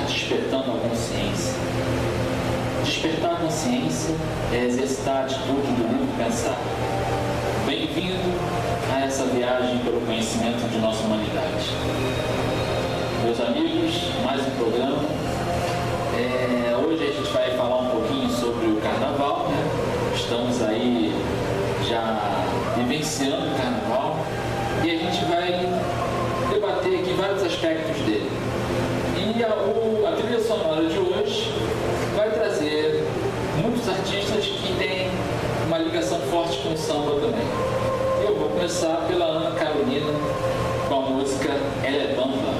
despertando a consciência. Despertar a consciência é exercitar a atitude do livre pensar. Bem-vindo a essa viagem pelo conhecimento de nossa humanidade. Meus amigos, mais um programa. Hoje a gente vai falar um pouquinho sobre o Carnaval, né? Estamos aí já vivenciando o Carnaval e a gente vai debater aqui vários aspectos dele. E a trilha sonora de hoje vai trazer muitos artistas que têm uma ligação forte com o samba também. Eu vou começar pela Ana Carolina com a música Ela é Bamba.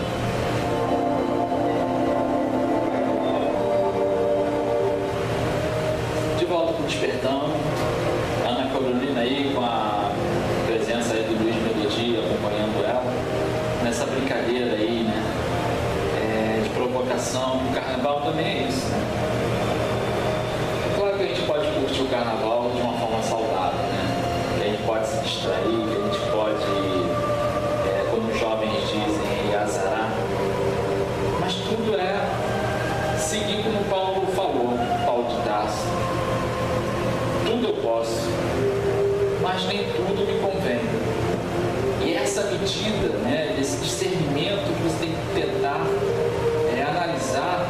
De volta com o Despertão, Ana Carolina aí com a presença aí do Luiz Melodia acompanhando ela nessa brincadeira aí, né? De provocação. O Carnaval também é isso, né? Claro que a gente pode curtir o Carnaval de uma forma saudável, né? A gente pode se distrair, a gente pode, como os jovens dizem, azarar, mas tudo é seguir como Paulo falou, Paulo de Tarso. Tudo eu posso, mas nem tudo me convém. E essa medida, né, esse discernimento que você tem que tentar analisar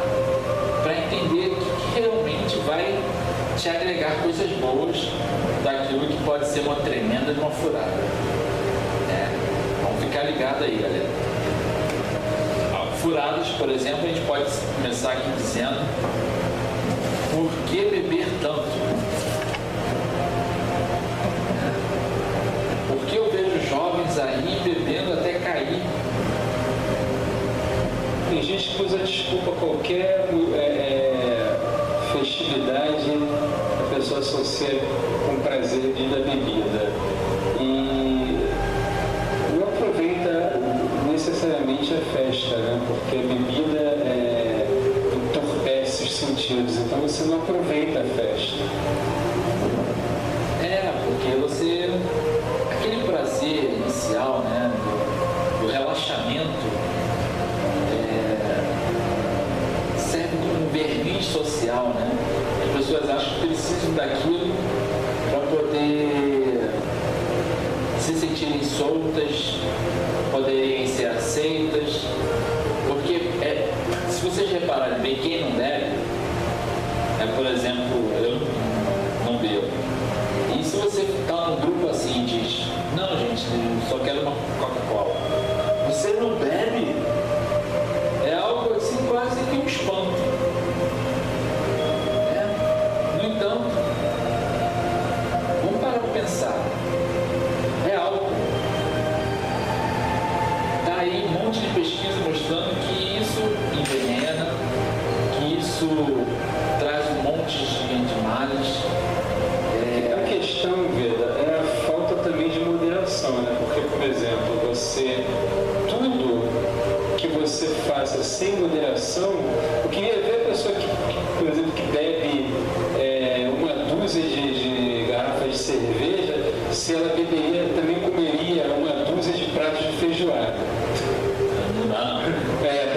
para entender o que realmente vai te agregar coisas boas daquilo que pode ser uma tremenda de uma furada. Vamos ficar ligado aí, galera. Furadas, por exemplo, a gente pode começar aqui dizendo: por que beber tanto? Porque eu vejo jovens aí bebendo até cair. Tem gente que usa desculpa qualquer festividade, a pessoa associa com prazer da bebida. E não aproveita necessariamente a festa, né? Porque a bebida entorpece os sentidos, então você não aproveita a festa. Porque você... aquele prazer inicial, né, do relaxamento, serve como um verniz social, né? As pessoas acham que precisam daquilo para poder se sentirem soltas, poderem ser aceitas, porque se vocês repararem bem, quem não bebe, por exemplo, eu não bebo. E se você está num grupo assim e diz: não, gente, eu só quero uma Coca-Cola, você não bebe, é algo assim quase que um espanto. No entanto, vamos parar para pensar: é álcool. Está aí um monte de pesquisa mostrando que isso envenena, que isso traz um monte de males. A questão, Veda, é a falta também de moderação, né? Porque, por exemplo, tudo que você faça sem moderação, eu queria ver a pessoa que por exemplo, que bebe uma dúzia de garrafas de cerveja, se ela beberia, também comeria uma dúzia de pratos de feijoada.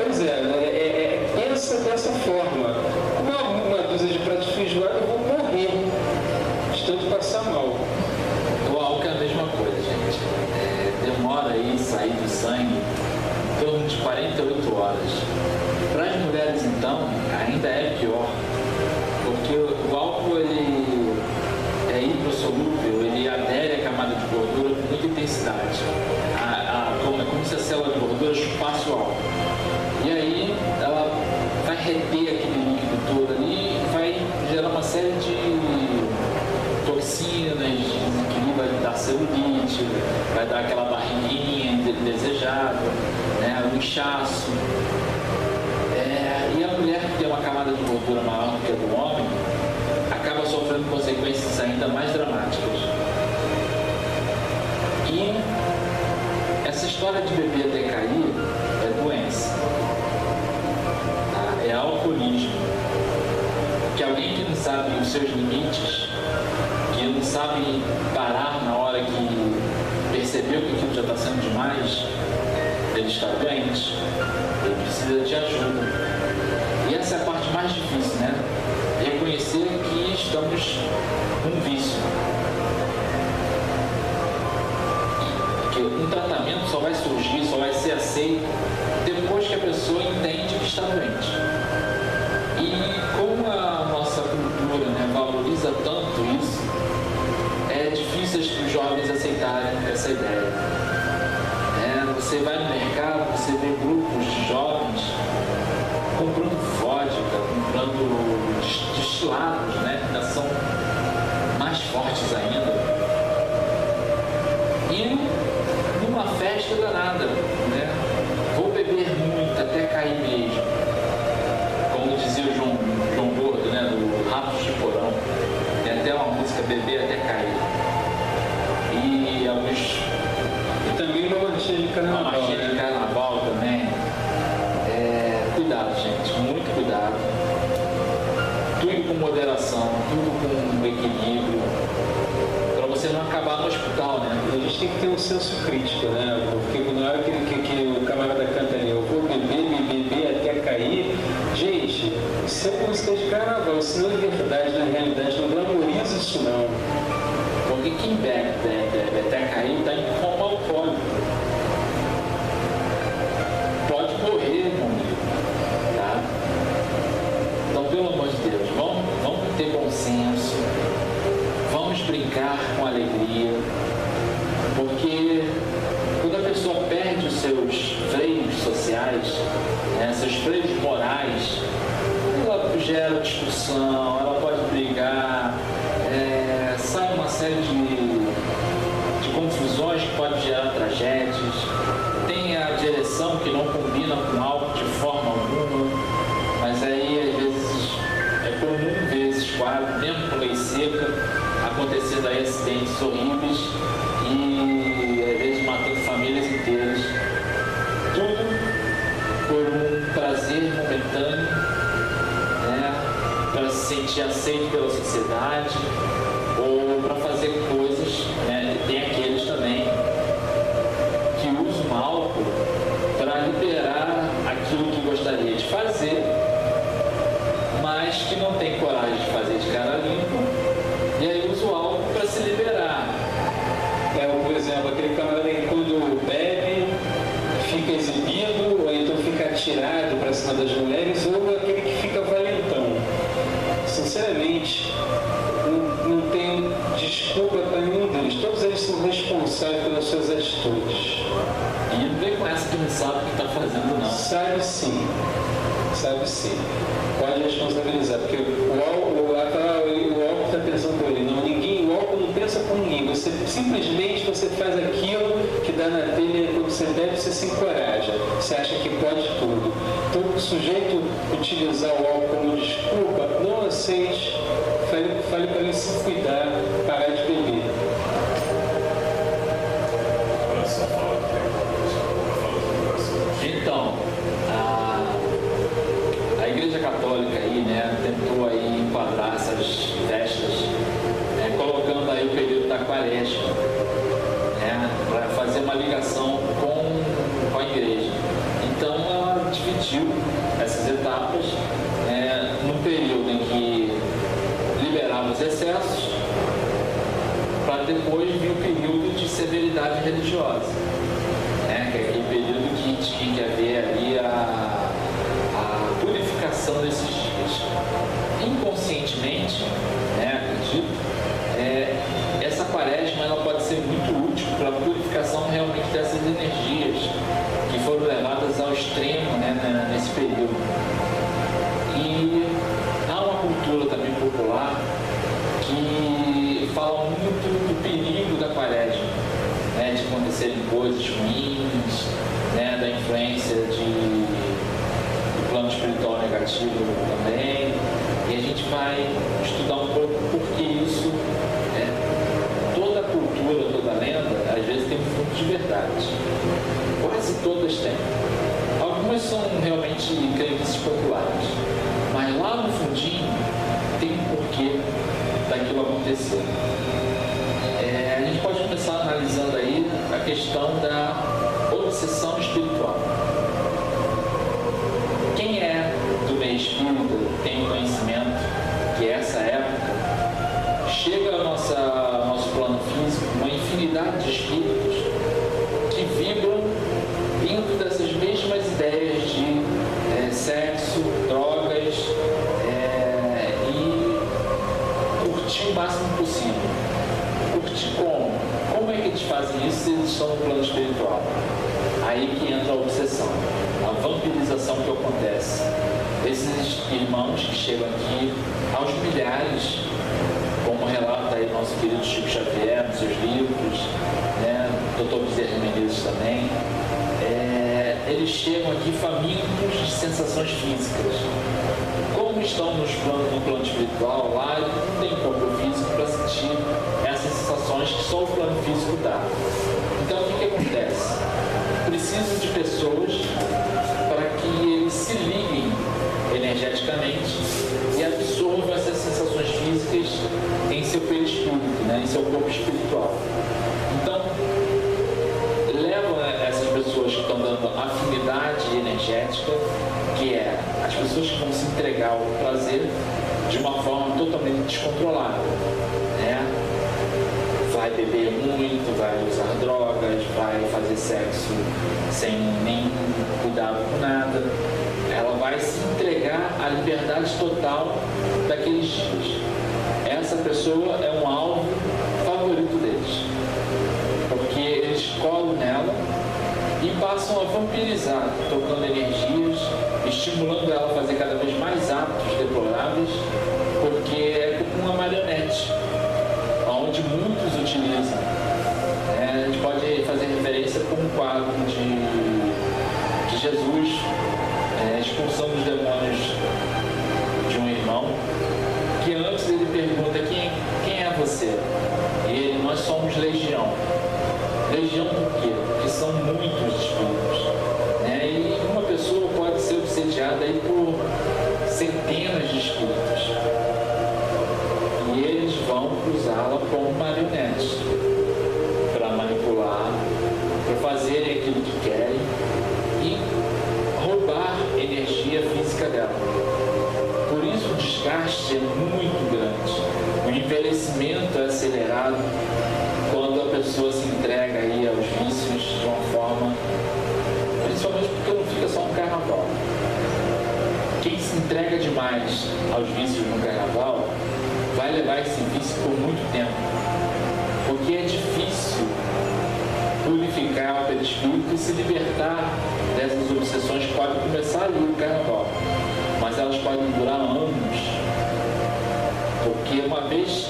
Pois é, pensa dessa forma. Uma dúzia de pratos de feijoada, eu vou morrer de tanto passar mal. O álcool é a mesma coisa, gente. Demora aí sair do sangue em torno de 48 horas. Para as mulheres, então, ainda é pior, porque o álcool ele é hidrossolúvel, ele adere à camada de gordura com muita intensidade. É como se a célula de gordura chupasse o álcool. E aí ela vai reter aquele líquido todo ali e vai gerar uma série de toxinas, que vai dar celulite, vai dar aquela barriguinha indesejada, né, um inchaço. E a mulher que tem uma camada de gordura maior do que a do homem acaba sofrendo consequências ainda mais dramáticas. E essa história de beber até cair é doença, é alcoolismo. Que alguém que não sabe os seus limites, que não sabe parar na hora que percebeu que aquilo já está sendo demais, ele está doente, ele precisa de ajuda. estamos num vício. Porque um tratamento só vai surgir, só vai ser aceito depois que a pessoa entende que está doente. E como a nossa cultura, né, valoriza tanto isso, é difícil os jovens aceitarem essa ideia. Você vai no mercado, você vê grupos de jovens comprando vodka, comprando destilados, né, que ainda são mais fortes ainda. E numa festa danada, né, vou beber muito até cair mesmo. Como dizia o João Gordo, né, do Ratos de Porão, tem até uma música Beber até cair. E alguns... também uma marchinha de carnaval. Uma marchinha de carnaval também. Cuidado, gente, muito cuidado. Tudo com moderação, tudo com equilíbrio, para você não acabar no hospital, né? A gente tem que ter um senso crítico, né? Porque na hora que o camarada canta ali, eu vou beber até cair, gente, isso é música de carnaval, isso não é verdade, na realidade, não glamoriza isso não. Porque quem bebe até cair está em coma alcoólico. Pode morrer, meu amigo. Tá? Então, pelo amor de Deus, vamos ter bom senso, vamos brincar com alegria, porque quando a pessoa perde os seus freios sociais, né, seus freios morais, ela gera discussão, ela pode brigar, sai uma série de confusões que podem gerar tragédias, tem a direção que não combina com algo de forma alguma, mas aí às vezes é comum ver esses quadros, mesmo com lei seca, acontecendo aí acidentes horríveis e às vezes matando famílias inteiras, tudo por um prazer momentâneo, né, para se sentir aceito pela sociedade, ou para fazer coisas, né? Tem aqueles também que usam álcool para liberar aquilo que gostaria de fazer, mas que não tem coragem de fazer de cara limpa, e aí usa o álcool para se liberar. Por exemplo, aquele camarada que quando bebe fica exibido, ou então fica atirado para cima das mulheres, ou aquele que fica valentão. Sinceramente, não tem desculpa para nenhum deles. Todos eles são responsáveis pelas suas atitudes. E não vem com essa que não sabe o que está fazendo, não. Sabe sim. Pode responsabilizar, porque o álcool está pensando por ele. Não, o álcool não pensa por ninguém. Simplesmente você faz aquilo que dá na telha, quando você bebe, você se encoraja. Você acha que pode tudo. Então, o sujeito utilizar o álcool como desculpa, não aceite. Fale para ele se cuidar, parar de beber. Então, a Igreja Católica aí, né, tentou aí enquadrar essas festas, né, colocando aí o período da Quaresma, né, para fazer uma ligação com a Igreja. Então, ela dividiu essas etapas, num período em que liberava os excessos, para depois vir o período de severidade religiosa, né, que é aquele período que tinha que haver ali a purificação desses dias. Inconscientemente, né, acredito, essa quaresma ela pode ser muito útil para a purificação realmente dessas energias que foram levadas ao extremo, né, nesse período. E há uma cultura também popular que fala muito do perigo da quaresma, né, de acontecerem coisas ruins, né, da influência do plano espiritual negativo também. E a gente vai estudar um pouco porque isso, toda cultura, toda lenda, às vezes tem um fundo de verdade. Quase todas têm. Algumas são realmente crendices populares, mas lá no fundinho tem um porquê daquilo acontecer. A gente pode começar analisando aí a questão da obsessão espiritual. Quem é do meio espírita tem conhecimento que essa época rodeado de espíritos que vibram vindo dessas mesmas ideias de sexo, drogas e curtir o máximo possível. Curtir como? Como é que eles fazem isso se eles estão no plano espiritual? Aí que entra a obsessão, a vampirização que acontece. Esses irmãos que chegam aqui aos milhares, como relata aí nosso querido Chico Xavier nos seus livros, né? Dr. Bezerra Menezes também, eles chegam aqui famintos de sensações físicas. Como estão no plano espiritual, lá não tem corpo físico para sentir essas sensações que só o plano físico dá. Então o que acontece? Precisam de pessoas para que eles se liguem energeticamente e absorvam essas sensações físicas em seu perispírito, né? Em seu corpo espiritual. Então, levam essas pessoas que estão dando afinidade energética, que é as pessoas que vão se entregar ao prazer de uma forma totalmente descontrolada, né? Vai beber muito, vai usar drogas, vai fazer sexo sem nenhum cuidado com nada. Ela vai se entregar à liberdade total daqueles dias. Essa pessoa é um alvo favorito deles, porque eles colam nela e passam a vampirizar, trocando energias, estimulando ela a fazer cada vez mais atos deploráveis, porque é como uma marionete, onde muitos utilizam. A gente pode fazer referência com um quadro de Jesus expulsando os demônios de um irmão, que antes ele pergunta: quem é você? E ele: nós somos legião. Legião por quê? Porque são muitos espíritos, né? E uma pessoa pode ser obsediada aí por centenas de espíritos. E eles vão usá-la como marionete para manipular, para fazerem aquilo que querem e roubar energia física dela. Por isso o desgaste é muito grande. O envelhecimento é acelerado quando a pessoa se entrega aí aos vícios de uma forma, principalmente porque não fica só no carnaval. Quem se entrega demais aos vícios no carnaval vai levar esse vício por muito tempo, porque é difícil purificar o perispírito e se libertar dessas obsessões que podem começar ali no carnaval, mas elas podem durar anos, porque uma vez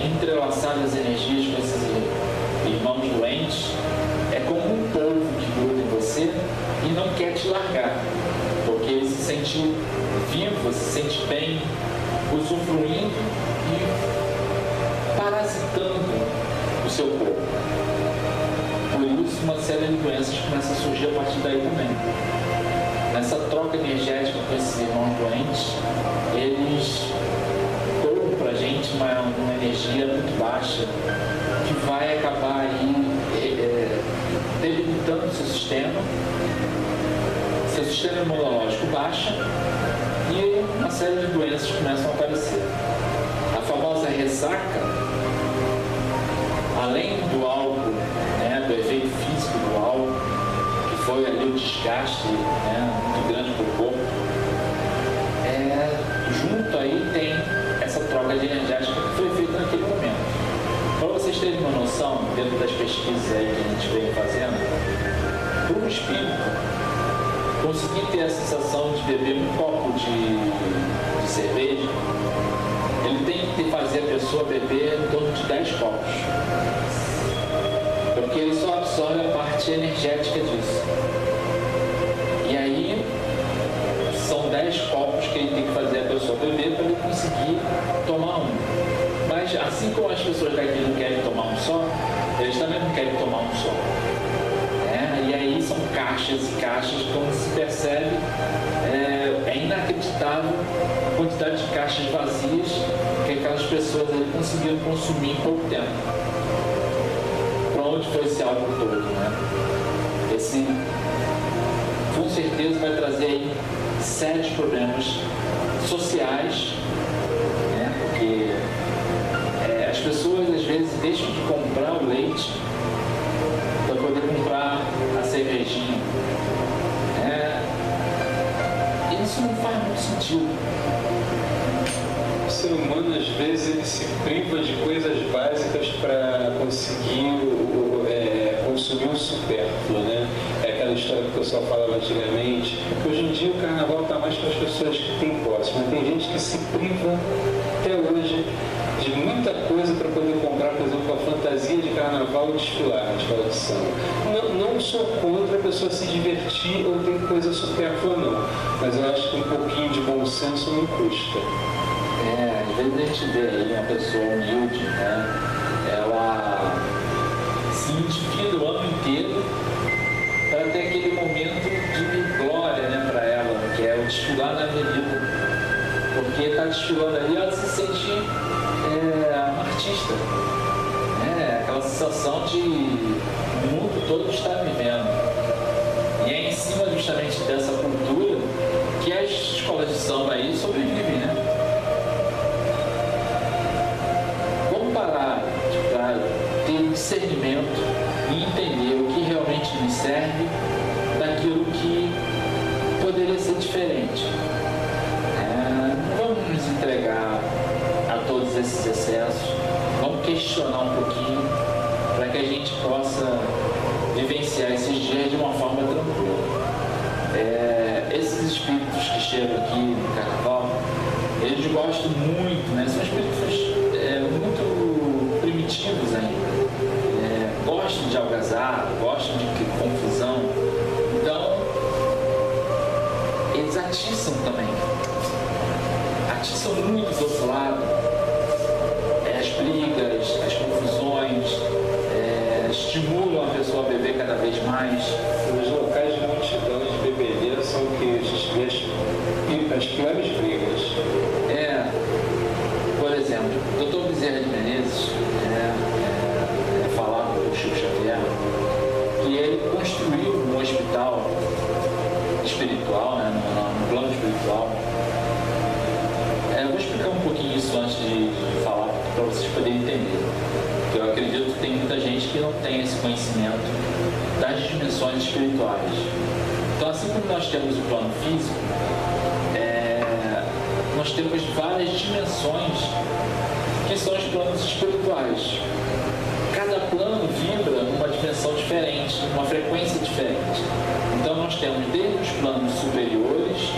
entrelaçadas as energias com esses irmãos doentes, é como um polvo que gruda em você e não quer te largar, porque ele se sente vivo, se sente bem, usufruindo e parasitando o seu corpo. Por isso, uma série de doenças começa a surgir a partir daí também. Nessa troca energética com esses irmãos doentes, eles doam para a gente uma energia muito baixa, que vai acabar aí debilitando o seu sistema imunológico baixa, e uma série de doenças começam a aparecer. A famosa ressaca, além do álcool, né, do efeito físico do álcool, que foi ali o desgaste, né, muito grande para o corpo, junto aí tem essa troca de energética que foi feita naquele momento. Para vocês terem uma noção, dentro das pesquisas aí que a gente vem fazendo, para um espírito conseguir ter a sensação de beber um copo de cerveja, ele tem que fazer a pessoa beber em torno de 10 copos, porque ele só absorve a parte energética disso. E aí são 10 copos que ele tem que fazer a pessoa beber para ele conseguir tomar um. Mas assim como as pessoas daqui não querem tomar um só, eles também não querem tomar um só. E aí são caixas e caixas, como se percebe, é inacreditável a quantidade de caixas vazias que aquelas pessoas ali conseguiram consumir em pouco tempo. Para onde foi esse álcool todo, né? Esse, com certeza, vai trazer aí sérios problemas sociais, né? Porque as pessoas às vezes deixam de comprar o leite sentido? O ser humano, às vezes, ele se priva de coisas básicas para conseguir consumir o supérfluo, né? É aquela história que o pessoal falava antigamente. Hoje em dia o carnaval está mais para as pessoas que têm posse, mas tem gente que se priva até hoje de muita coisa para poder comprar, por exemplo, a fantasia de carnaval e desfilar na escola de samba. Não sou contra a pessoa se divertir ou ter coisa supérflua, não. Mas eu acho que um pouquinho de bom senso não custa. Às vezes a gente vê aí uma pessoa humilde, né? Ela se endivida o ano inteiro para ter aquele momento de glória, né, para ela, que é o desfilar na avenida. Porque está desfilando ali, ela se sente uma artista. Aquela sensação de o mundo todo está me vendo. E é em cima justamente dessa cultura que as escolas de samba aí sobrevivem, né? Para ter discernimento e entender o que realmente me serve daquilo que poderia ser diferente. Não vamos nos entregar a todos esses excessos, vamos questionar um pouquinho para que a gente possa vivenciar esses dias de uma forma tranquila. Esses espíritos que chegam aqui no carnaval, eles gostam muito, né? São espíritos muito primitivos ainda, gostam de algazarra, gostam de confusão, então eles atiçam também, atiçam muito do outro lado, as brigas, as confusões, estimulam a pessoa a beber cada vez mais. Os locais de multidão de bebedeira são que as piores brigas. Por exemplo, o Dr. Bezerra de Menezes falava com o Chico Xavier que ele construiu um hospital espiritual, né, no plano espiritual. Eu vou explicar um pouquinho isso antes de falar, para vocês poderem entender. Porque eu acredito que tem muita gente que não tem esse conhecimento das dimensões espirituais. Então, assim como nós temos o plano físico, nós temos várias dimensões que são os planos espirituais. Cada plano vibra numa dimensão diferente, numa frequência diferente. Então nós temos desde os planos superiores,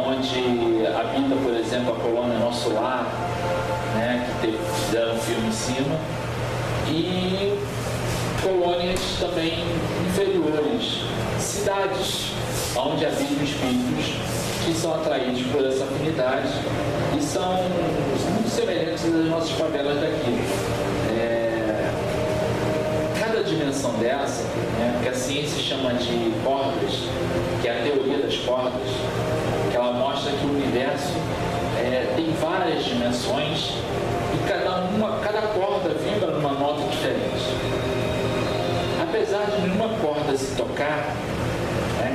onde habita, por exemplo, a colônia Nosso Lar, né, que fizeram um filme em cima, e colônias também inferiores, cidades onde habitam espíritos que são atraídos por essa afinidade e são muito semelhantes às nossas favelas daqui. Cada dimensão dessa, né, que a ciência chama de cordas, que é a teoria das cordas, que ela mostra que o universo tem várias dimensões e cada corda vibra numa nota diferente. Apesar de nenhuma corda se tocar,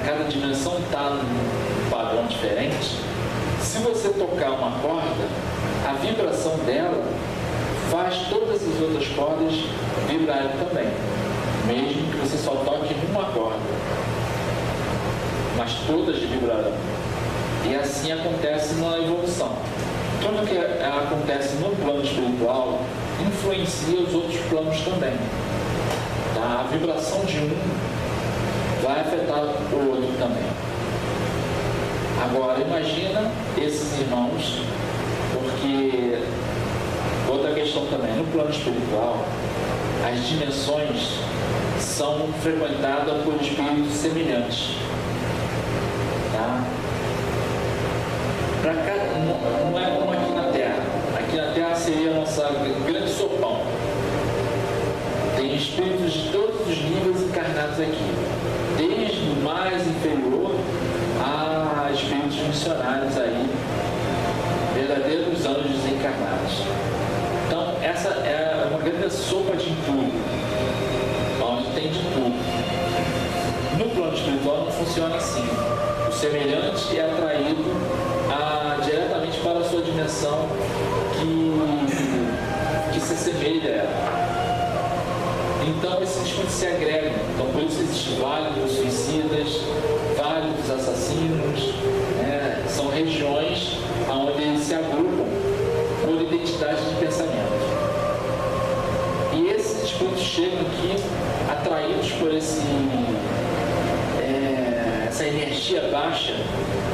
cada dimensão está num padrão diferente. Se você tocar uma corda, a vibração dela faz todas as outras cordas vibrarem também, mesmo que você só toque uma corda, mas todas vibrarão. E assim acontece na evolução. Tudo que acontece no plano espiritual influencia os outros planos também. A vibração de um vai afetar o outro também. Agora, imagina esses irmãos, porque outra questão também, no plano espiritual, as dimensões são frequentadas por espíritos semelhantes. Tá? Pra cá, não é como aqui na Terra. Aqui na Terra seria a nossa grande sopão. Tem espíritos de todos os níveis encarnados aqui, desde o mais inferior a espíritos missionários aí, verdadeiros anjos encarnados. Então, essa é uma grande sopa de tudo, onde tem de tudo. No plano espiritual não funciona assim. O semelhante é atraído diretamente para a sua dimensão que se assemelha a ela. Então esses espíritos se agregam. Então por isso existem vários suicidas, vários assassinos, são regiões chegam aqui atraídos por essa energia baixa,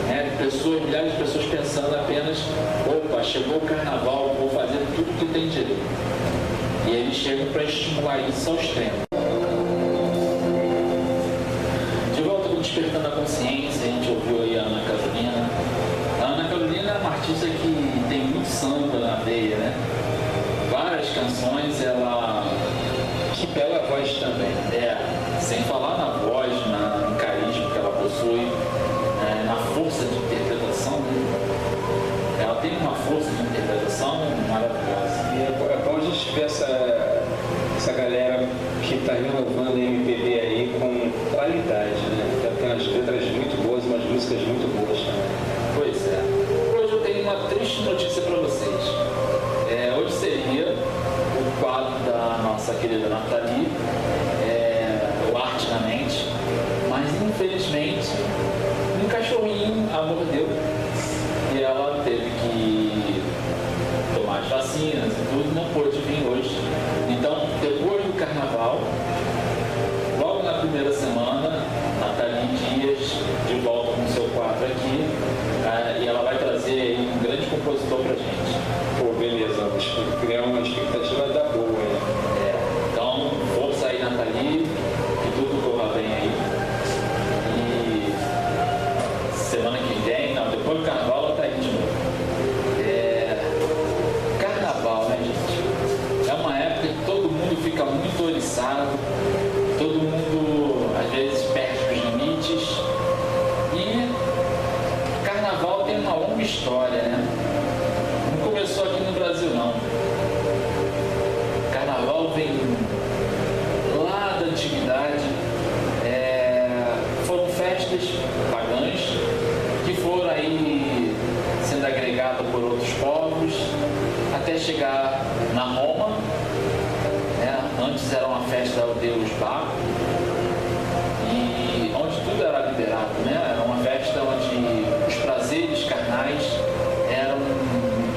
né, de pessoas, milhares de pessoas pensando apenas: opa, chegou o carnaval, vou fazer tudo que tem direito. E eles chegam para estimular isso ao extremo. De volta com Despertando a Consciência, a gente ouviu aí a Ana Carolina. A Ana Carolina é uma artista que tem muito samba na veia, né? Várias canções, ela... Que bela voz também. Sem falar na voz, no carisma que ela possui, na força de interpretação, né? Ela tem uma força de interpretação maravilhosa. E é bom a gente ver essa galera que está renovando a MPB aí com qualidade, né? Tem umas letras muito boas, umas músicas muito boas também. Pois é. Hoje eu tenho uma triste notícia para vocês. Hoje seria o quadro da nossa querida Nathalie, o Arte na Mente, mas infelizmente um cachorrinho a mordeu e ela teve que tomar as vacinas e tudo, não pôde vir hoje. Então, depois do carnaval, logo na primeira semana, Nathalie Dias de volta com o seu quadro aqui, e ela vai trazer aí um grande compositor pra gente. Pô, beleza, vamos criar uma expectativa da boa, né? Então, força aí, Nathalie, que tudo corra bem aí. E semana que vem, não, depois do carnaval, ela tá aí de novo. Carnaval, né, gente? É uma época que todo mundo fica muito oriçado, todo mundo às vezes perde os limites. E carnaval tem uma longa história, né? Não começou aqui no Brasil, não. Carnaval vem lá da antiguidade. Foram festas pagãs que foram aí sendo agregadas por outros povos até chegar na Roma. Antes era uma festa ao deus Baco, e onde tudo era liberado, né? Era uma festa onde os prazeres carnais eram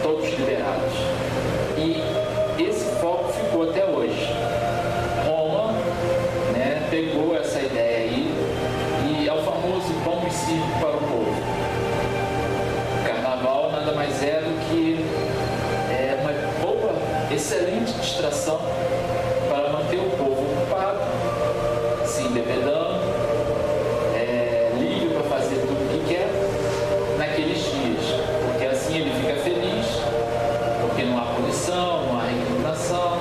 todos liberados. E esse foco ficou até hoje. Roma, né, pegou essa ideia aí e é o famoso pão e circo para o povo. Carnaval nada mais é do que uma boa, excelente distração para manter o povo ocupado, se embebedando, livre para fazer tudo o que quer naqueles dias, porque assim ele fica feliz, porque não há punição, não há recriminação,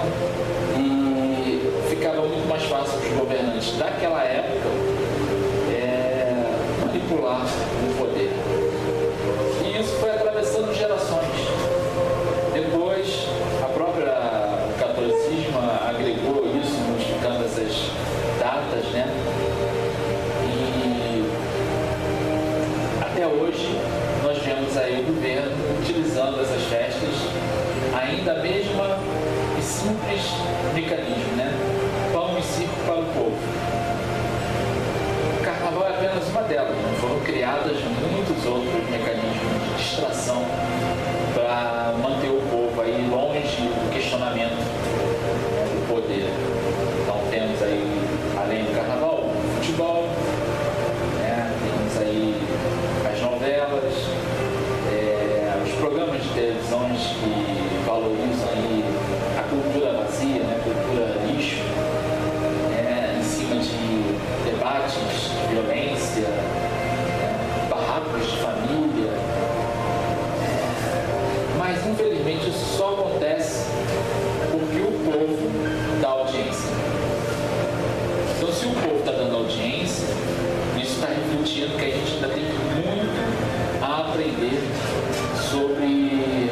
e ficava muito mais fácil para os governantes daquela época manipular o poder. E isso foi atravessando gerações. Depois, o catolicismo agregou isso, modificando essas datas, né? E até hoje nós vemos aí o governo utilizando essas festas, ainda a mesma e simples mecanismo, né? Pão e circo para o povo. O carnaval é apenas uma delas, né? Foram criadas muitos outros mecanismos de distração para manter o povo aí longe do questionamento do poder. Então temos aí, além do carnaval, o futebol, né? Temos aí as novelas, os programas de televisões que valorizam aí a cultura vazia, né? A cultura lixo, em cima de debates de violência, barracos de família. Mas infelizmente isso só acontece porque o povo dá audiência. Então, se o povo está dando audiência, isso está refletindo que a gente ainda tem muito a aprender sobre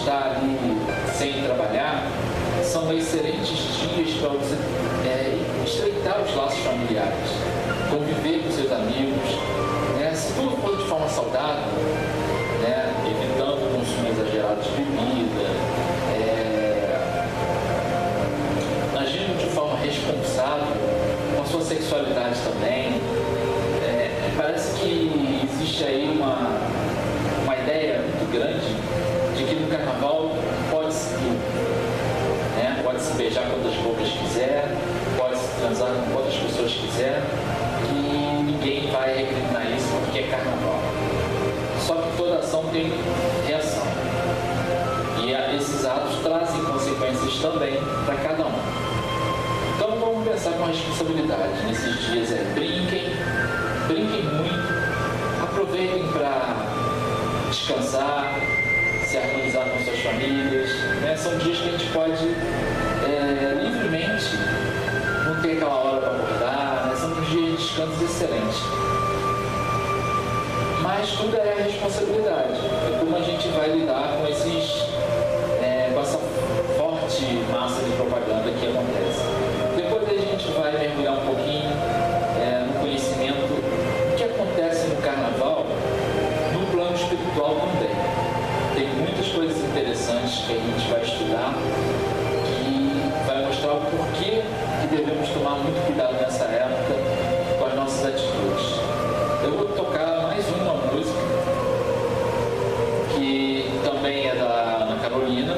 está ali sem trabalhar, são excelentes dias para você estreitar os laços familiares, conviver com seus amigos, né? Se tudo for de forma saudável, né? Evitando o consumo exagerado de bebida, agindo de forma responsável com a sua sexualidade também. Parece que existe aí uma ideia muito grande de que no carnaval pode-se tudo, né? Pode-se beijar quantas bocas quiser, pode-se transar com quantas pessoas quiser, e ninguém vai recriminar isso porque é carnaval. Só que toda ação tem reação. E esses atos trazem consequências também para cada um. Então vamos pensar com responsabilidade. Nesses dias brinquem muito, aproveitem para descansar, se harmonizar com suas famílias, né? São dias que a gente pode livremente, não ter aquela hora para acordar, né? São dias de descanso excelentes. Mas tudo é responsabilidade, é como a gente vai lidar com com essa forte massa de propaganda que acontece. Depois a gente vai mergulhar um pouquinho no conhecimento do que acontece no carnaval, no plano espiritual também. Tem muitas coisas interessantes que a gente vai estudar, que vai mostrar o porquê que devemos tomar muito cuidado nessa época com as nossas atitudes. Eu vou tocar mais uma música, que também é da Ana Carolina,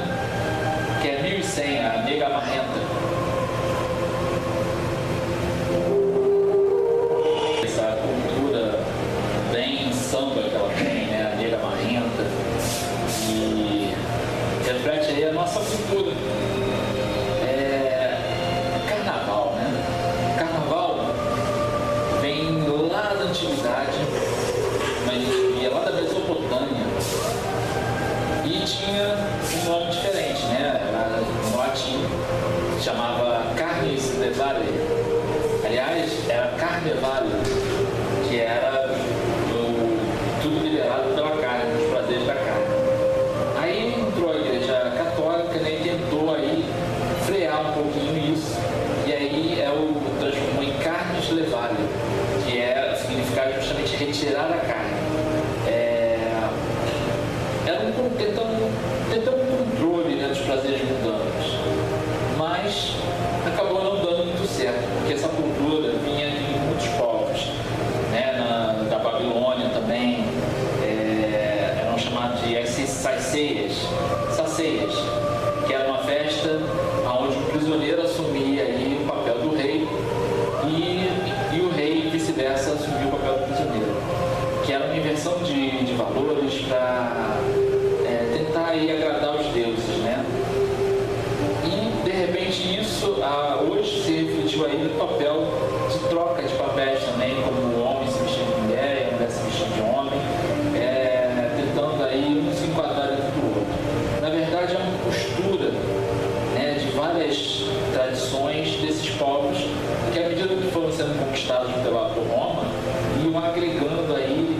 que é 1100, a Nega Marrenta. Essa cultura bem samba que ela tem, né? A Nega Marrenta, e reflete aí a nossa cultura. Carnaval, né? Carnaval vem lá da antiguidade, mas a gente via lá da Mesopotâmia, e tinha um nome diferente, né? No latim chamava Carnes Levare. Aliás, era Carnevale, que era tudo liberado pela carne, os prazeres da carne. Aí entrou a Igreja Católica, né, e tentou aí frear um pouquinho isso, e aí transformou em Carnes Levare, que significava justamente retirar a carne. Era tentando um controle, né, dos prazeres mundanos, mas acabou não dando muito certo, porque essa cultura vinha de muitos povos, né, da Babilônia também, eram chamados de saceias, que era uma festa onde o prisioneiro assumia aí o papel do rei e o rei, vice-versa, assumia o papel do prisioneiro, que era uma inversão de valores para tentar aí agradar os deuses, né? E de repente isso hoje se refletiu aí no papel de troca de papéis também, como o homem se vestir de mulher e a mulher se vestir de homem, tentando aí um se enquadrar dentro do outro. Na verdade é uma postura, né, de várias tradições desses povos que, à medida que foram sendo conquistados por Roma, iam agregando aí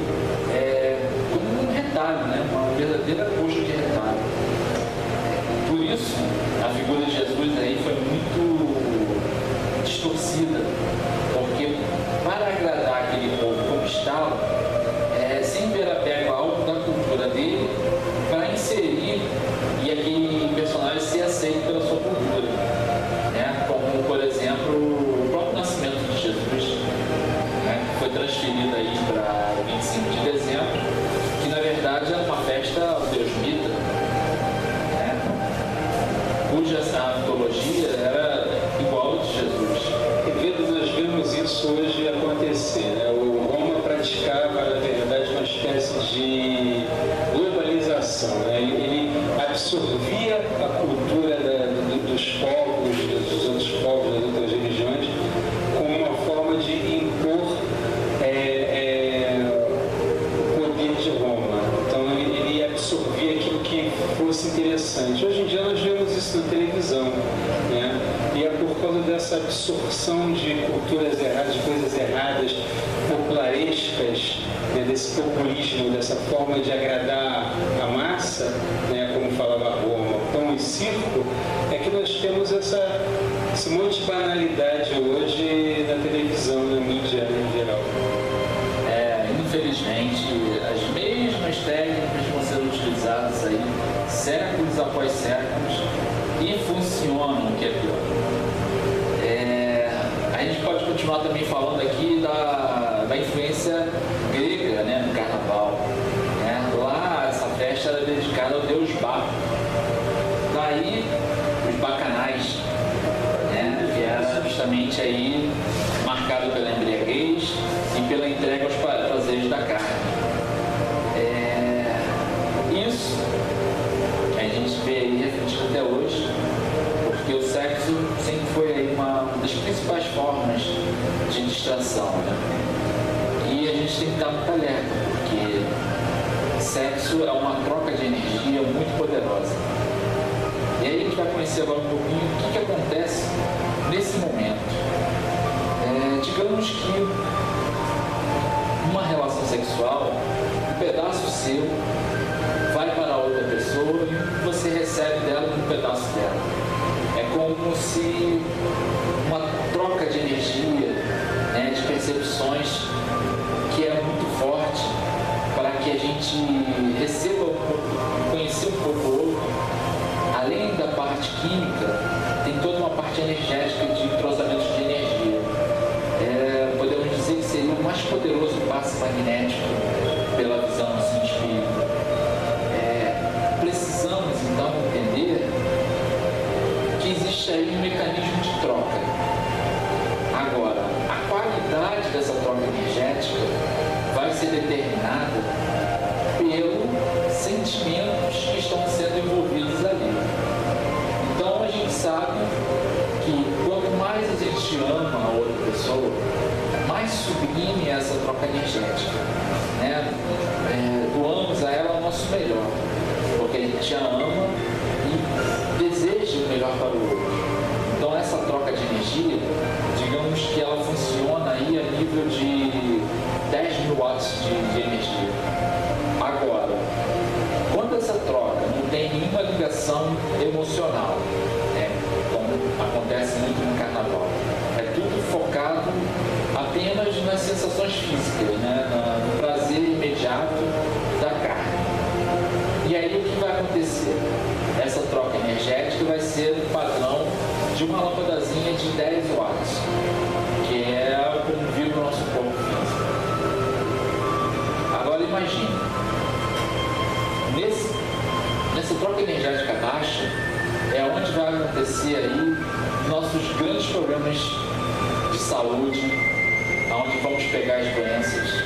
como um retalho, né, uma verdadeira coxa de retalho. Por isso, a figura de Jesus aí foi muito distorcida, porque para agradar aquele povo, conquistá-lo, sempre era pego algo da cultura dele para inserir e aquele personagem ser aceito pela sua cultura, né? Como, por exemplo, o próprio nascimento de Jesus, né? Que foi transferido aí para 25 de dezembro, que na verdade era uma festa ao Deus Mita, né? Cuja a mitologia era igual ao de Jesus. E nós vemos isso hoje acontecer, né? O Roma praticava, na verdade, uma espécie de globalização, né? Ele absorvia a cultura dos povos, dos outros povos, das outras religiões, como uma forma de impor o poder de Roma. Então ele absorvia aquilo que fosse interessante. Hoje em dia nós vemos isso na televisão, né? E é por causa dessa absorção de culturas erradas, de coisas erradas, popularescas, né, desse populismo, dessa forma de agradar a massa, né, como falava circo, é que nós temos esse monte de banalidade hoje na televisão, na mídia em geral. Infelizmente, as mesmas técnicas vão ser utilizadas aí séculos após séculos e funcionam, o que é pior. A gente pode continuar também falando aqui da influência grega, né, no carnaval. Lá, essa festa era dedicada ao deus Baco. Daí, os bacanais, que era justamente aí marcado pela embriaguez e pela entrega aos prazeres da carne. Isso a gente vê aí refletido até hoje, porque o sexo sempre foi aí uma das principais formas de distração, E a gente tem que estar muito alerta, porque sexo é uma troca de energia muito poderosa. E aí a gente vai conhecer agora um pouquinho o que acontece nesse momento. Digamos que uma relação sexual, um pedaço seu vai para outra pessoa e você recebe dela um pedaço dela. É como se uma troca de energia, de percepções que é muito forte para que a gente receba conhecer um pouco o outro. Além da parte química, tem toda uma parte energética de entrosamento de energia. Podemos dizer que seria o mais poderoso passe magnético pela visão do espírito. Precisamos então entender que existe aí um mecanismo de troca. Agora, a qualidade dessa troca energética vai ser determinada pelos sentimentos que estão sendo envolvidos ali. Então a gente sabe que quanto mais a gente ama a outra pessoa, mais sublime é essa troca energética. Doamos a ela o nosso melhor, porque a gente a ama e deseja o melhor para o outro. Então essa troca de energia, digamos que ela funciona aí a nível de 10.000 watts de energia. Agora, quando essa troca não tem nenhuma ligação emocional, como acontece muito no carnaval, é tudo focado apenas nas sensações físicas, no prazer imediato da carne. E aí o que vai acontecer? Essa troca energética vai ser o padrão de uma lâmpadazinha de 10 watts, que é como vive o nosso corpo físico. Agora imagine, nessa troca energética baixa é onde vai acontecer aí nossos grandes problemas de saúde, onde vamos pegar as doenças,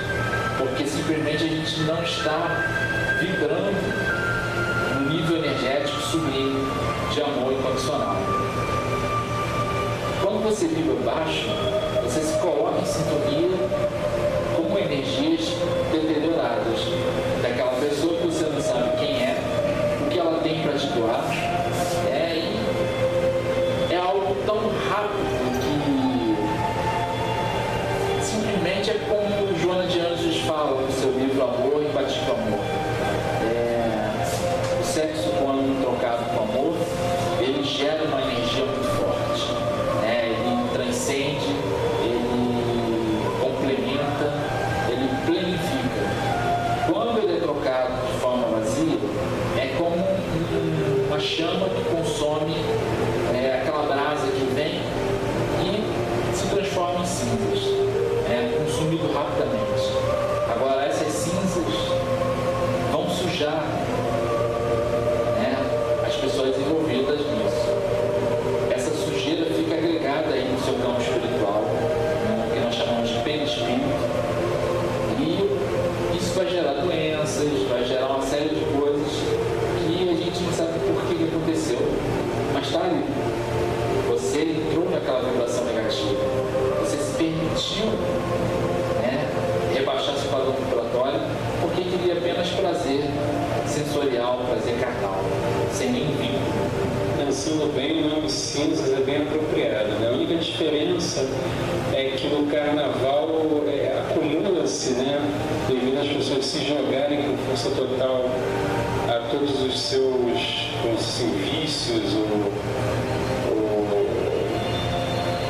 porque simplesmente a gente não está vibrando no nível energético sublime de amor incondicional. Quando você vibra baixo, você se coloca em sintonia com energias deterioradas daquela pessoa que você não sabe quem é, o que ela tem para te doar. É algo tão rápido que simplesmente é como o Joana de Anjos fala no seu livro Amor e Batismo Amor. O sexo, quando trocado com amor, ele gera uma energia muito forte. Ele transcende, ele complementa, ele planifica. Quando ele é trocado de forma vazia, é como uma chama que consome aquela brasa que vem e se transforma em cinzas, consumido rapidamente. Agora, essas cinzas vão sujar as pessoas envolvidas nisso. Essa sujeira fica agregada aí no seu campo espiritual, que nós chamamos de perispírito, e isso vai gerar doenças, vai gerar uma série de coisas que a gente não sabe por que aconteceu, mas está ali. Você entrou naquela vibração negativa, você se permitiu rebaixar seu padrão vibratório porque queria apenas prazer sensorial, prazer carnal, sem nenhum vínculo. Pensando bem, o nome cinzas é bem apropriado. A única diferença é que no carnaval acumula-se, devido às pessoas se jogarem com força total a todos os seus vamos dizer assim, vícios ou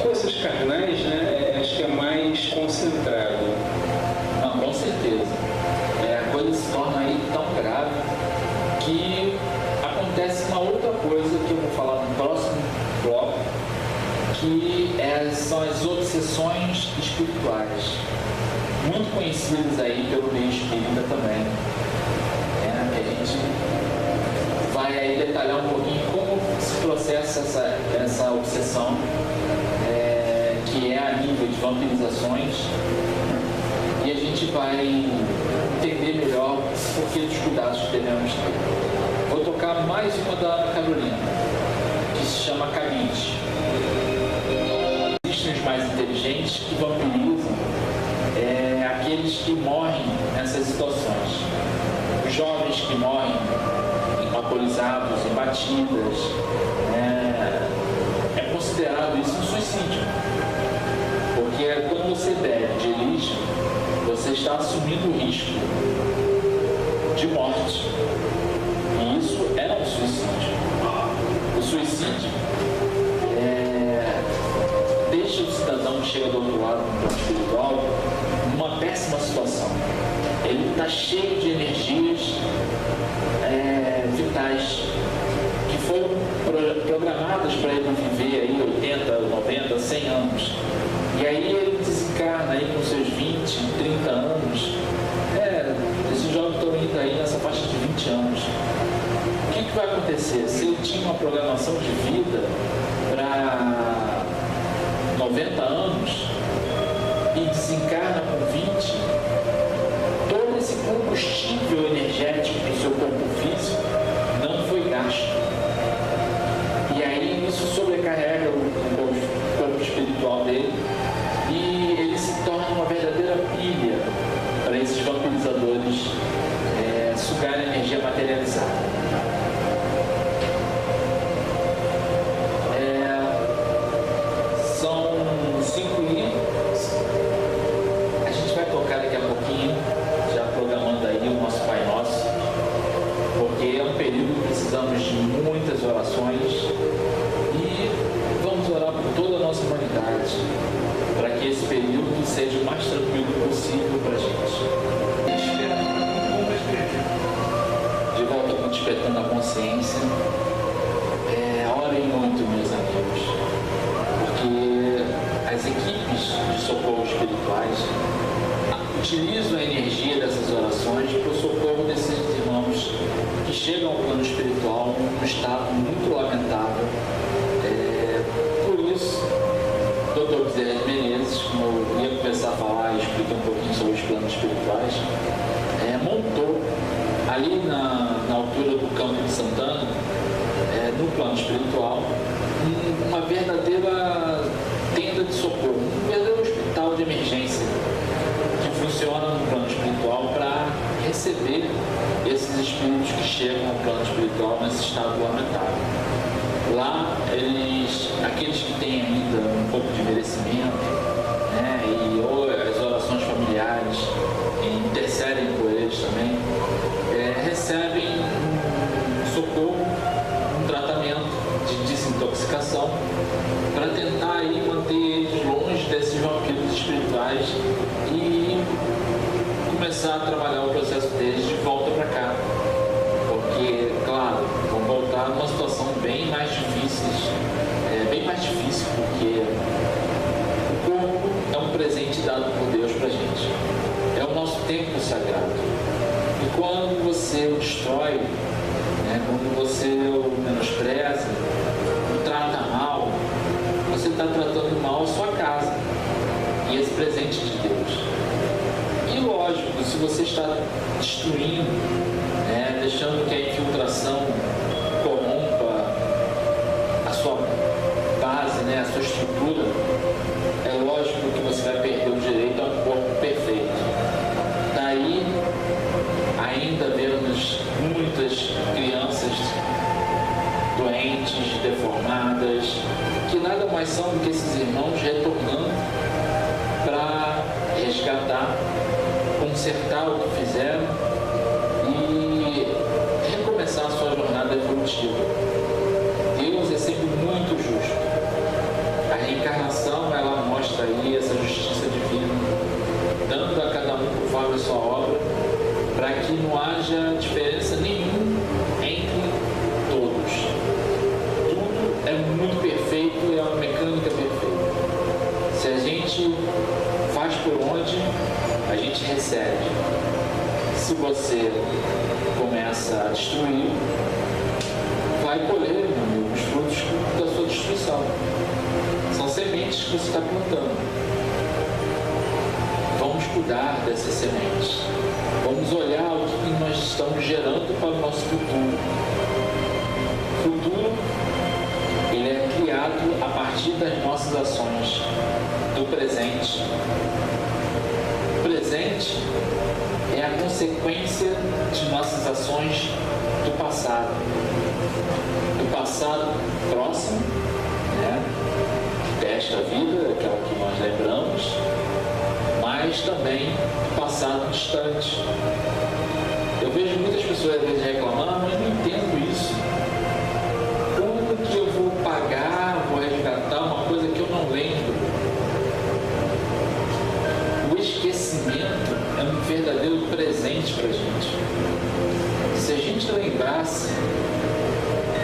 coisas carnais, né? Acho que é mais concentrado. Não, com certeza. A coisa se torna aí tão grave que acontece uma outra coisa que eu vou falar no próximo bloco, que são as obsessões espirituais, muito conhecidas aí pelo meio espírita também. Que a gente vai aí detalhar um pouquinho como se processa essa obsessão, que é a nível de vampirizações, e a gente vai entender melhor o porquê dos cuidados que devemos ter. Vou tocar mais uma da Ana Carolina, que se chama Cabide. Existem os mais inteligentes que vampirizam aqueles que morrem nessas situações. Os jovens que morrem alcoolizados, em batidas, é considerado isso um suicídio. Porque quando você bebe, dirige, você está assumindo o risco de morte. E isso é um suicídio. O suicídio deixa o cidadão que chega do outro lado no plano espiritual numa péssima situação. Ele está cheio de energias vitais que foram programadas para ele viver aí 80, 90, 100 anos. E aí ele desencarna aí com seus 20, 30 anos. Esses jovens estão indo aí nessa faixa de 20 anos. O que vai acontecer? Se ele tinha uma programação de vida para 90 anos e desencarna com 20, todo esse combustível energético do seu corpo físico não foi gasto. E aí isso sobrecarrega o corpo espiritual dele e ele se torna uma verdadeira pilha para esses vampirizadores sugarem energia materializada. São 5 livros. A gente vai tocar daqui a pouquinho, já programando aí o nosso Pai Nosso, porque é um período que precisamos de muitas orações e vamos orar por toda a nossa humanidade, para que esse período seja o mais tranquilo possível para a gente. De volta com Despertando a Consciência. Orem muito, meus amigos, porque as equipes de socorro espirituais utilizam a energia dessas orações para o socorro desses irmãos que chegam ao plano espiritual num estado muito lamentável. Por isso, Dr. Bezerra de Menezes, como eu ia começar a falar e explicar um pouquinho sobre os planos espirituais, montou ali na altura do Campo de Santana, no plano espiritual, uma verdadeira tenda de socorro, um verdadeiro hospital de emergência que funciona no plano espiritual para receber esses espíritos que chegam ao plano espiritual nesse estado lamentável. Lá, aqueles que têm ainda um pouco de merecimento, ou as orações familiares intercedem por eles também, recebem um socorro, um tratamento de desintoxicação para tentar aí manter eles longe desses vampiros espirituais e começar a trabalhar o processo deles de volta para cá. Porque, claro, vão voltar numa situação bem mais difícil, porque o corpo é um presente dado por Deus para a gente. É o nosso templo sagrado. E quando você o destrói, quando você o menospreza, o trata mal, você está tratando mal a sua casa e esse presente de Deus. E lógico, se você está destruindo, deixando que a infiltração corrompa a sua base, a sua estrutura, é lógico que você vai perder o direito a um corpo perfeito. Daí, ainda vemos muitas crianças doentes, deformadas, que nada mais são do que esses irmãos retornando para resgatar, consertar o que fizeram e recomeçar a sua jornada evolutiva. equitativa. Deus é sempre muito justo. A reencarnação, ela mostra aí essa justiça divina, dando a cada um conforme a sua obra, para que não haja diferença nenhuma entre todos. Tudo é muito perfeito e é uma mecânica perfeita. Se a gente faz por onde, a gente recebe. Se você começa a destruir, vai colher, meu amigo, os frutos da sua destruição. São sementes que você está plantando. Vamos cuidar dessas sementes. Vamos olhar o que nós estamos gerando para o nosso futuro. O futuro, ele é criado a partir das nossas ações do presente. O presente é a consequência de nossas ações do passado. Do passado próximo, né? Desta vida, aquela que nós lembramos, mas também do passado distante. Eu vejo muitas pessoas às vezes reclamando, mas não entendo isso. Como que eu vou pagar, vou resgatar uma coisa que eu não lembro? O esquecimento é um verdadeiro presente para a gente. Se a gente lembrasse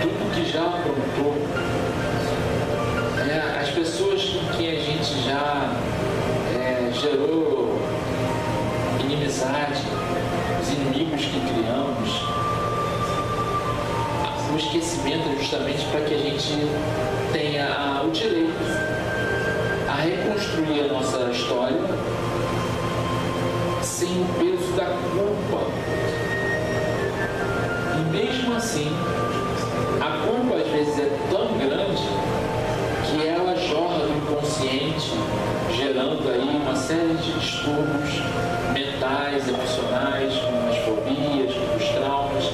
tudo que já aprontou, as pessoas com quem a gente já gerou inimizade, os inimigos que criamos, o esquecimento é justamente para que a gente tenha o direito a reconstruir a nossa história sem o peso da culpa. E mesmo assim, a culpa às vezes é tão grande que ela jorra do inconsciente, gerando aí uma série de distúrbios mentais, emocionais, como as fobias, como os traumas,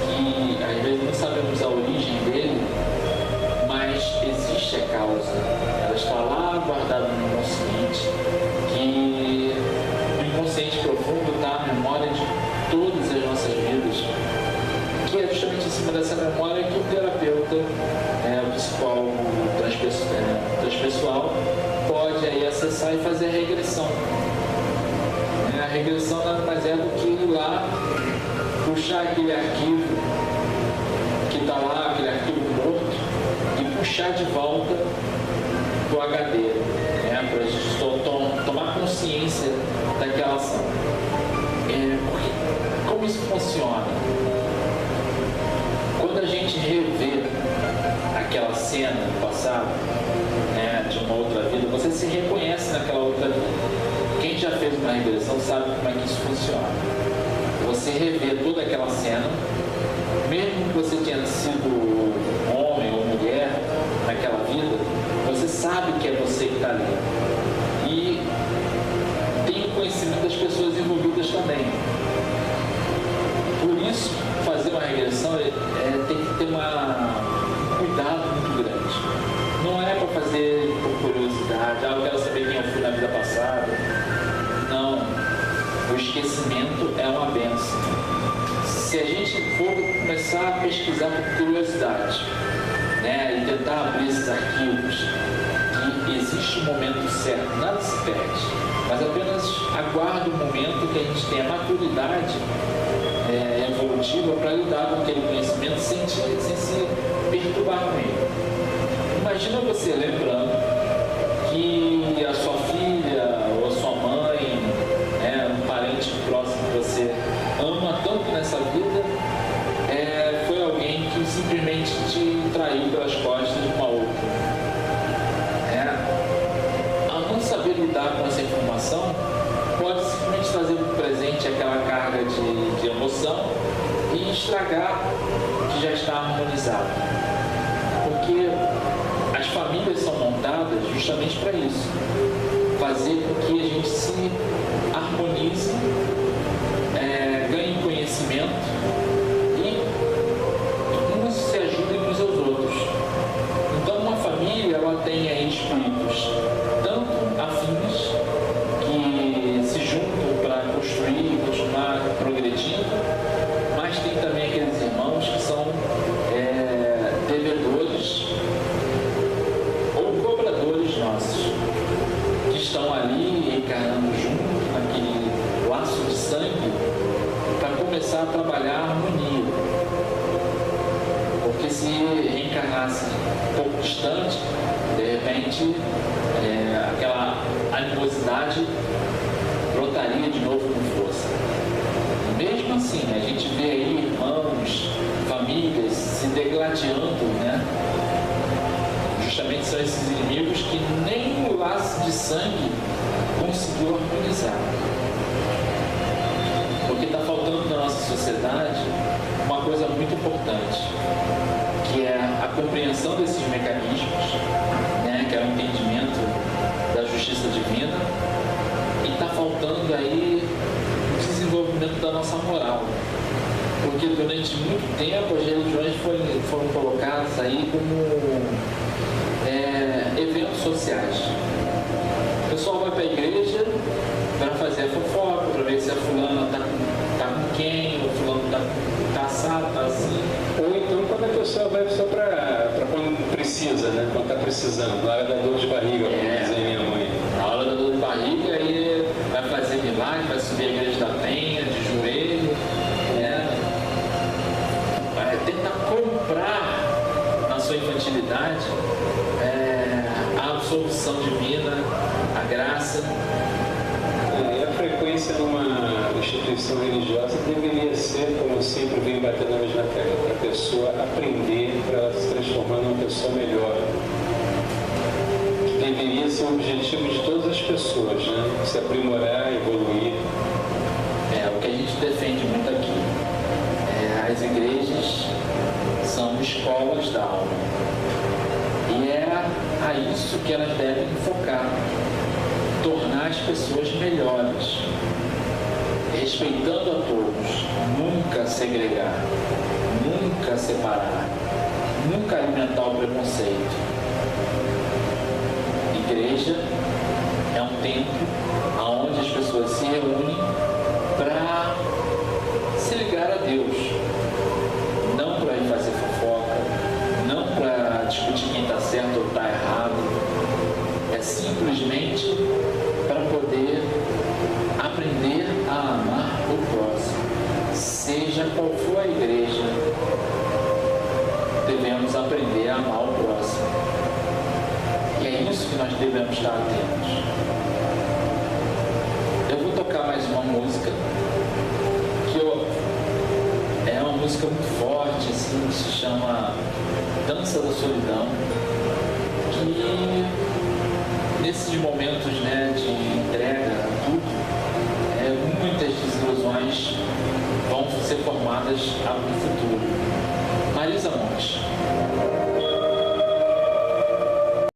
que às vezes não sabemos a origem dele, mas existe a causa. Ela está lá guardada no inconsciente, que no inconsciente profundo está a memória de todas as nossas vidas, que é justamente em cima dessa memória que o terapeuta, o psicólogo transpessoal, pode aí acessar e fazer a regressão. A regressão nada mais é do que ir lá, puxar aquele arquivo que está lá, aquele arquivo morto, e puxar de volta do HD, para a gente tomar consciência daquela ação. Porque, como isso funciona? Quando a gente revê aquela cena do passado, de uma outra vida, você se reconhece naquela outra vida. Quem já fez uma regressão sabe como é que isso funciona. Você revê toda aquela cena, mesmo que você tenha sido homem ou mulher naquela vida, você sabe que é você que está ali. E tem o conhecimento das pessoas envolvidas também. Por isso, fazer uma regressão tem que ter um cuidado muito grande. Não é para fazer por curiosidade, eu quero saber quem eu fui na vida passada. Não. O esquecimento é uma bênção. Se a gente for começar a pesquisar por curiosidade, e tentar abrir esses arquivos, que existe um momento certo, nada se perde, mas apenas aguarde um momento que a gente tenha maturidade evolutiva para lidar com aquele conhecimento sem se perturbar com ele. Imagina você lembrando que a sua filha ou a sua mãe, um parente próximo que você ama tanto nessa vida, foi alguém que simplesmente te traiu pelas costas de uma outra. A não saber lidar com essa informação pode simplesmente trazer para o presente aquela carga de emoção e estragar o que já está harmonizado. Porque as famílias são montadas justamente para isso, fazer com que a gente se harmonize, ganhe conhecimento e uns se ajudem uns aos outros. Então uma família, ela tem aí espíritos tanto afins que se juntam para construir e continuar progredindo, mas tem também aqueles irmãos que são se reencarnasse um pouco distante, de repente aquela animosidade brotaria de novo com força. Mesmo assim, a gente vê aí irmãos, famílias se degladiando, né? Justamente são esses inimigos que nem o laço de sangue conseguiu harmonizar. Porque está faltando na nossa sociedade uma coisa muito importante, que é a compreensão desses mecanismos, né? Que é o entendimento da justiça divina, e está faltando aí o desenvolvimento da nossa moral. Porque durante muito tempo as religiões foram colocadas aí como eventos sociais. O pessoal vai para a igreja para fazer a fofoca, para ver se a fulana está com quem, o fulano está assado, está assim. Ou então quando a pessoa vai só para quando precisa, né? Quando está precisando, na hora da dor de barriga, como dizia minha mãe. Na hora da dor de barriga, aí vai fazer milagre, vai subir a igreja da penha, de joelho, né? Vai tentar comprar na sua infantilidade a absolvição divina, a graça. E a frequência numa instituição religiosa deveria ser, como eu sempre venho batendo na mesma tecla, para a pessoa aprender, para ela se transformar numa pessoa melhor. Deveria ser o objetivo de todas as pessoas, né? Se aprimorar, evoluir. O que a gente defende muito aqui. As igrejas são escolas da alma. E é a isso que elas devem focar. Tornar as pessoas melhores. Respeitando a todos. Nunca segregar. Nunca separar. Nunca alimentar o preconceito. Igreja é um templo onde as pessoas se reúnem para se ligar a Deus, não para ir fazer fofoca, não para discutir quem está certo ou está errado, é simplesmente para poder aprender a amar o próximo, seja qual for a igreja, devemos aprender a amar o próximo. E é isso que nós devemos estar atentos. Eu vou tocar mais uma música que é uma música muito forte, assim, que se chama Dança da Solidão, que nesses momentos, né, de entrega a tudo, muitas desilusões vão ser formadas no futuro.